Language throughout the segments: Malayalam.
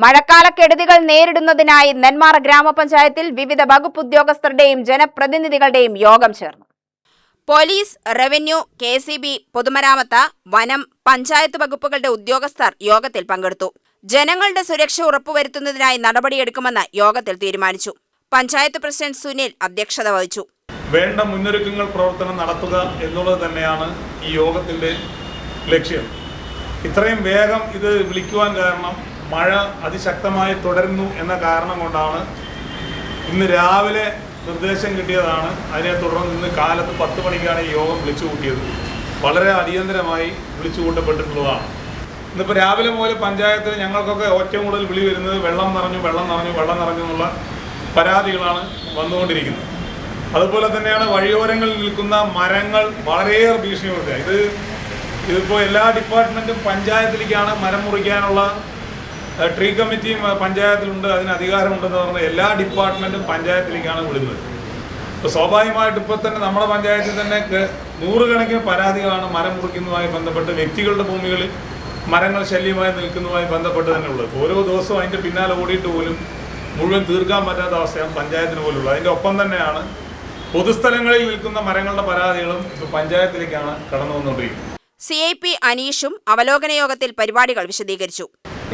മഴക്കാലക്കെടുതികൾ നേരിടുന്നതിനായി നെന്മാറ ഗ്രാമപഞ്ചായത്തിൽ വിവിധ വകുപ്പ് ഉദ്യോഗസ്ഥരുടെയും ജനപ്രതിനിധികളുടെയും യോഗം ചേർന്നു. പോലീസ്, റവന്യൂ, KCB, പൊതുമരാമത്ത്, വനം, പഞ്ചായത്ത് വകുപ്പുകളുടെ ഉദ്യോഗസ്ഥർ യോഗത്തിൽ പങ്കെടുത്തു. ജനങ്ങളുടെ സുരക്ഷ ഉറപ്പുവരുത്തുന്നതിനായി നടപടിയെടുക്കുമെന്ന് യോഗത്തിൽ തീരുമാനിച്ചു. പഞ്ചായത്ത് പ്രസിഡന്റ് സുനിൽ അധ്യക്ഷത വഹിച്ചു. വേണ്ട മുന്നൊരുക്കങ്ങൾ പ്രവർത്തനം നടത്തുക എന്നുള്ളത് തന്നെയാണ് ഈ യോഗത്തിന്റെ ലക്ഷ്യം. ഇത്രയും വേഗം ഇത് വിളിക്കുവാൻ കാരണം മഴ അതിശക്തമായി തുടരുന്നു എന്ന കാരണം കൊണ്ടാണ്. ഇന്ന് രാവിലെ നിർദ്ദേശം കിട്ടിയതാണ്. അതിനെ തുടർന്ന് ഇന്ന് കാലത്ത് 10 മണിക്കാണ് ഈ യോഗം വിളിച്ചു കൂട്ടിയത്. വളരെ അടിയന്തരമായി വിളിച്ചു കൂട്ടപ്പെട്ടിട്ടുള്ളതാണ്. ഇന്നിപ്പോൾ രാവിലെ മുതൽ പഞ്ചായത്തിൽ ഞങ്ങൾക്കൊക്കെ ഏറ്റവും കൂടുതൽ വിളി വരുന്നത് വെള്ളം നിറഞ്ഞു എന്നുള്ള പരാതികളാണ് വന്നുകൊണ്ടിരിക്കുന്നത്. അതുപോലെ തന്നെയാണ് വഴിയോരങ്ങളിൽ നിൽക്കുന്ന മരങ്ങൾ വളരെയേറെ ഭീഷണിപ്പെടുത്തുക. ഇതിപ്പോൾ എല്ലാ ഡിപ്പാർട്ട്മെൻറ്റും പഞ്ചായത്തിലേക്കാണ് മരം മുറിക്കാനുള്ള ട്രീ കമ്മിറ്റിയും പഞ്ചായത്തിലുണ്ട്, അതിന് അധികാരമുണ്ടെന്ന് പറഞ്ഞ എല്ലാ ഡിപ്പാർട്ട്മെൻറ്റും പഞ്ചായത്തിലേക്കാണ് വിടുന്നത്. ഇപ്പോൾ സ്വാഭാവികമായിട്ട് ഇപ്പോൾ തന്നെ നമ്മുടെ പഞ്ചായത്തിൽ തന്നെ 100 കണക്കിന് പരാതികളാണ് മരം മുറിക്കുന്നതുമായി ബന്ധപ്പെട്ട്, വ്യക്തികളുടെ ഭൂമികളിൽ മരങ്ങൾ ശല്യമായി നിൽക്കുന്നതുമായി ബന്ധപ്പെട്ട് തന്നെ ഉള്ളത്. ഓരോ ദിവസവും അതിൻ്റെ പിന്നാലെ ഓടിയിട്ട് പോലും മുഴുവൻ തീർക്കാൻ പറ്റാത്ത അവസ്ഥയാണ് പഞ്ചായത്തിന് പോലുള്ളത്. അതിൻ്റെ ഒപ്പം തന്നെയാണ് പൊതുസ്ഥലങ്ങളിൽ നിൽക്കുന്ന മരങ്ങളുടെ പരാതികളും ഇപ്പോൾ പഞ്ചായത്തിലേക്കാണ് കടന്നു വന്നുകൊണ്ടിരിക്കുന്നത്. CIP അനീഷും അവലോകന യോഗത്തിൽ പരിപാടികൾ വിശദീകരിച്ചു.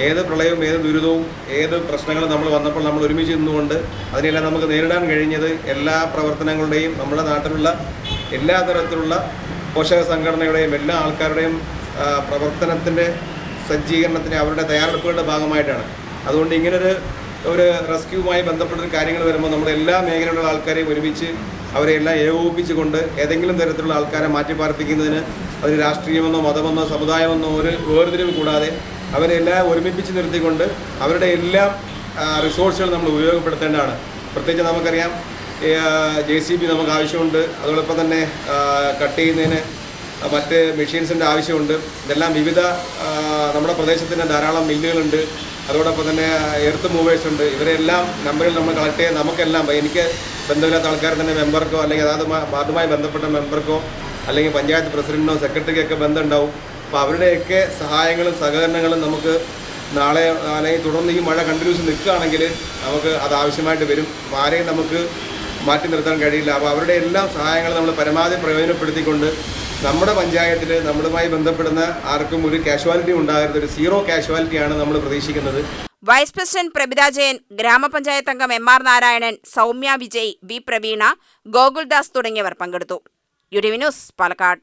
ഏത് പ്രളയവും ഏത് ദുരിതവും ഏത് പ്രശ്നങ്ങളും നമ്മൾ വന്നപ്പോൾ നമ്മൾ ഒരുമിച്ച് നിന്നുകൊണ്ട് അതിനെല്ലാം നമുക്ക് നേരിടാൻ കഴിഞ്ഞത് എല്ലാ പ്രവർത്തനങ്ങളുടെയും നമ്മുടെ നാട്ടിലുള്ള എല്ലാ തരത്തിലുള്ള പോഷക സംഘടനയുടെയും എല്ലാ ആൾക്കാരുടെയും പ്രവർത്തനത്തിൻ്റെ സജ്ജീകരണത്തിന് അവരുടെ തയ്യാറെടുപ്പുകളുടെ ഭാഗമായിട്ടാണ്. അതുകൊണ്ട് ഇങ്ങനൊരു റെസ്ക്യൂവുമായി ബന്ധപ്പെട്ട കാര്യങ്ങൾ വരുമ്പോൾ നമ്മുടെ എല്ലാ മേഖലയിലുള്ള ആൾക്കാരെയും ഒരുമിച്ച് അവരെ എല്ലാം ഏകോപിപ്പിച്ചുകൊണ്ട് ഏതെങ്കിലും തരത്തിലുള്ള ആൾക്കാരെ മാറ്റിപ്പാർപ്പിക്കുന്നതിന് അതിന് രാഷ്ട്രീയമെന്നോ മതമെന്നോ സമുദായമെന്നോ ഒരു വേർതിരിവ് കൂടാതെ അവരെല്ലാം ഒരുമിപ്പിച്ച് നിർത്തിക്കൊണ്ട് അവരുടെ എല്ലാ റിസോഴ്സുകൾ നമ്മൾ ഉപയോഗപ്പെടുത്തേണ്ടതാണ്. പ്രത്യേകിച്ച് നമുക്കറിയാം JCB നമുക്ക് ആവശ്യമുണ്ട്. അതോടൊപ്പം തന്നെ കട്ട് ചെയ്യുന്നതിന് മറ്റ് മെഷീൻസിൻ്റെ ആവശ്യമുണ്ട്. ഇതെല്ലാം വിവിധ നമ്മുടെ പ്രദേശത്തിന് ധാരാളം മില്ലുകളുണ്ട്. അതോടൊപ്പം തന്നെ എർത്ത് മൂവേഴ്സ് ഉണ്ട്. ഇവരെല്ലാം നമ്പറിൽ നമ്മൾ കളക്ട് ചെയ്ത് നമുക്കെല്ലാം, എനിക്ക് ബന്ധമില്ലാത്ത ആൾക്കാർ തന്നെ മെമ്പർക്കോ അല്ലെങ്കിൽ വാർഡുമായി ബന്ധപ്പെട്ട മെമ്പർക്കോ അല്ലെങ്കിൽ പഞ്ചായത്ത് പ്രസിഡന്റിനോ സെക്രട്ടറിക്കൊക്കെ ബന്ധം ഉണ്ടാവും. അപ്പോൾ അവരുടെയൊക്കെ സഹായങ്ങളും സഹകരണങ്ങളും നമുക്ക് നാളെ അല്ലെങ്കിൽ തുടർന്ന് ഈ മഴ കണ്ടിന്യൂസ് നിൽക്കുകയാണെങ്കിൽ നമുക്ക് അത് ആവശ്യമായിട്ട് വരും. ആരെയും നമുക്ക് മാറ്റി നിർത്താൻ കഴിയില്ല. അപ്പോൾ അവരുടെ എല്ലാം സഹായങ്ങൾ നമ്മൾ പരമാവധി പ്രയോജനപ്പെടുത്തിക്കൊണ്ട് നമ്മുടെ പഞ്ചായത്തിൽ നമ്മളുമായി ബന്ധപ്പെടുന്ന ആർക്കും ഒരു കാഷ്വാലിറ്റി ഉണ്ടാകരുത്, ഒരു 0 കാഷ്വാലിറ്റിയാണ് നമ്മൾ പ്രതീക്ഷിക്കുന്നത്. വൈസ് പ്രസിഡന്റ് പ്രഭിത ജയൻ, ഗ്രാമപഞ്ചായത്ത് അംഗം MR നാരായണൻ, സൗമ്യ വിജയ്, V പ്രവീണ, ഗോകുൽദാസ് തുടങ്ങിയവർ പങ്കെടുത്തു. UTV news, Palakkad.